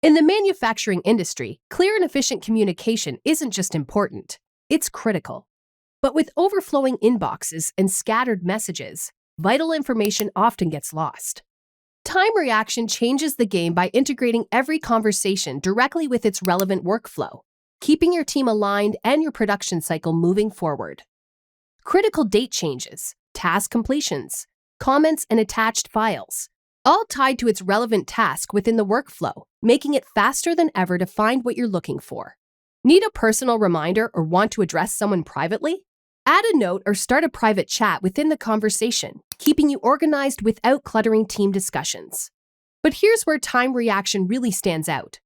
In the manufacturing industry, clear and efficient communication isn't just important, it's critical. But with overflowing inboxes and scattered messages, vital information often gets lost. Timereaction changes the game by integrating every conversation directly with its relevant workflow, keeping your team aligned and your production cycle moving forward. Critical date changes, task completions, comments, and attached files, all tied to its relevant task within the workflow, making it faster than ever to find what you're looking for. Need a personal reminder or want to address someone privately? Add a note or start a private chat within the conversation, keeping you organized without cluttering team discussions. But here's where Timereaction really stands out.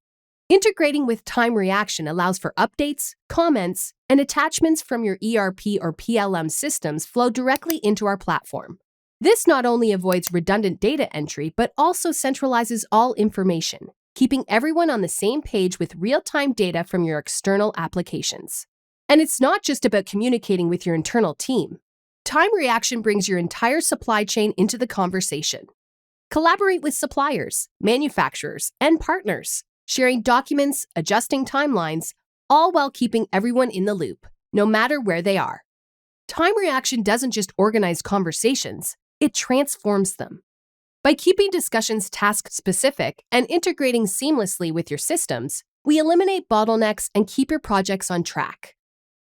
Integrating with Timereaction allows for updates, comments, and attachments from your ERP or PLM systems flow directly into our platform. This not only avoids redundant data entry, but also centralizes all information, keeping everyone on the same page with real-time data from your external applications. And it's not just about communicating with your internal team. Timereaction brings your entire supply chain into the conversation. Collaborate with suppliers, manufacturers, and partners, sharing documents, adjusting timelines, all while keeping everyone in the loop, no matter where they are. Timereaction doesn't just organize conversations, it transforms them. By keeping discussions task-specific and integrating seamlessly with your systems, we eliminate bottlenecks and keep your projects on track.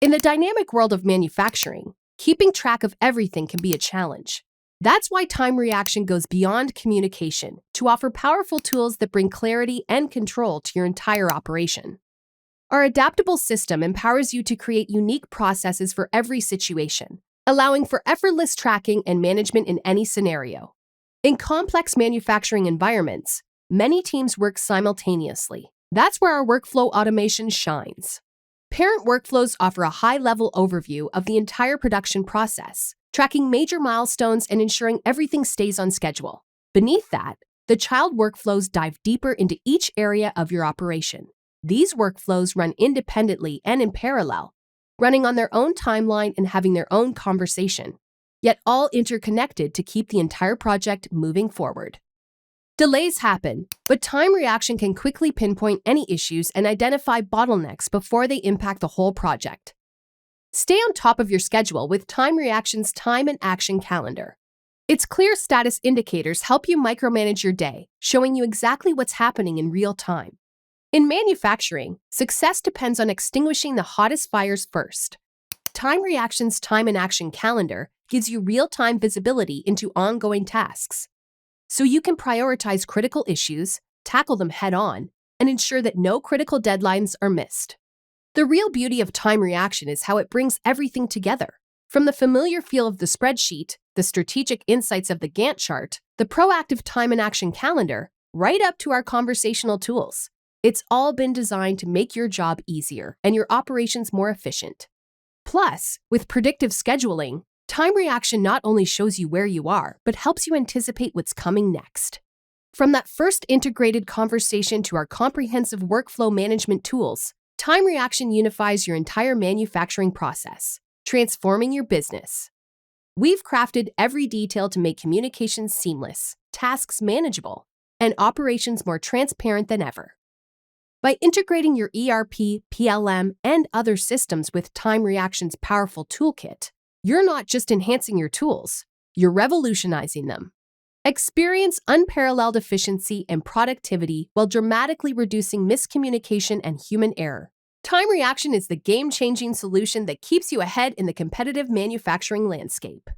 In the dynamic world of manufacturing, keeping track of everything can be a challenge. That's why Timereaction goes beyond communication to offer powerful tools that bring clarity and control to your entire operation. Our adaptable system empowers you to create unique processes for every situation, allowing for effortless tracking and management in any scenario. In complex manufacturing environments, many teams work simultaneously. That's where our workflow automation shines. Parent workflows offer a high-level overview of the entire production process, tracking major milestones and ensuring everything stays on schedule. Beneath that, the child workflows dive deeper into each area of your operation. These workflows run independently and in parallel, running on their own timeline and having their own conversation, yet all interconnected to keep the entire project moving forward. Delays happen, but Timereaction can quickly pinpoint any issues and identify bottlenecks before they impact the whole project. Stay on top of your schedule with Timereaction's Time and Action Calendar. Its clear status indicators help you micromanage your day, showing you exactly what's happening in real time. In manufacturing, success depends on extinguishing the hottest fires first. Timereaction's Time and Action Calendar gives you real-time visibility into ongoing tasks, so you can prioritize critical issues, tackle them head-on, and ensure that no critical deadlines are missed. The real beauty of Timereaction is how it brings everything together. From the familiar feel of the spreadsheet, the strategic insights of the Gantt chart, the proactive Time and Action Calendar, right up to our conversational tools. It's all been designed to make your job easier and your operations more efficient. Plus, with predictive scheduling, Timereaction not only shows you where you are, but helps you anticipate what's coming next. From that first integrated conversation to our comprehensive workflow management tools, Timereaction unifies your entire manufacturing process, transforming your business. We've crafted every detail to make communications seamless, tasks manageable, and operations more transparent than ever. By integrating your ERP, PLM, and other systems with Timereaction's powerful toolkit, you're not just enhancing your tools, you're revolutionizing them. Experience unparalleled efficiency and productivity while dramatically reducing miscommunication and human error. Timereaction is the game-changing solution that keeps you ahead in the competitive manufacturing landscape.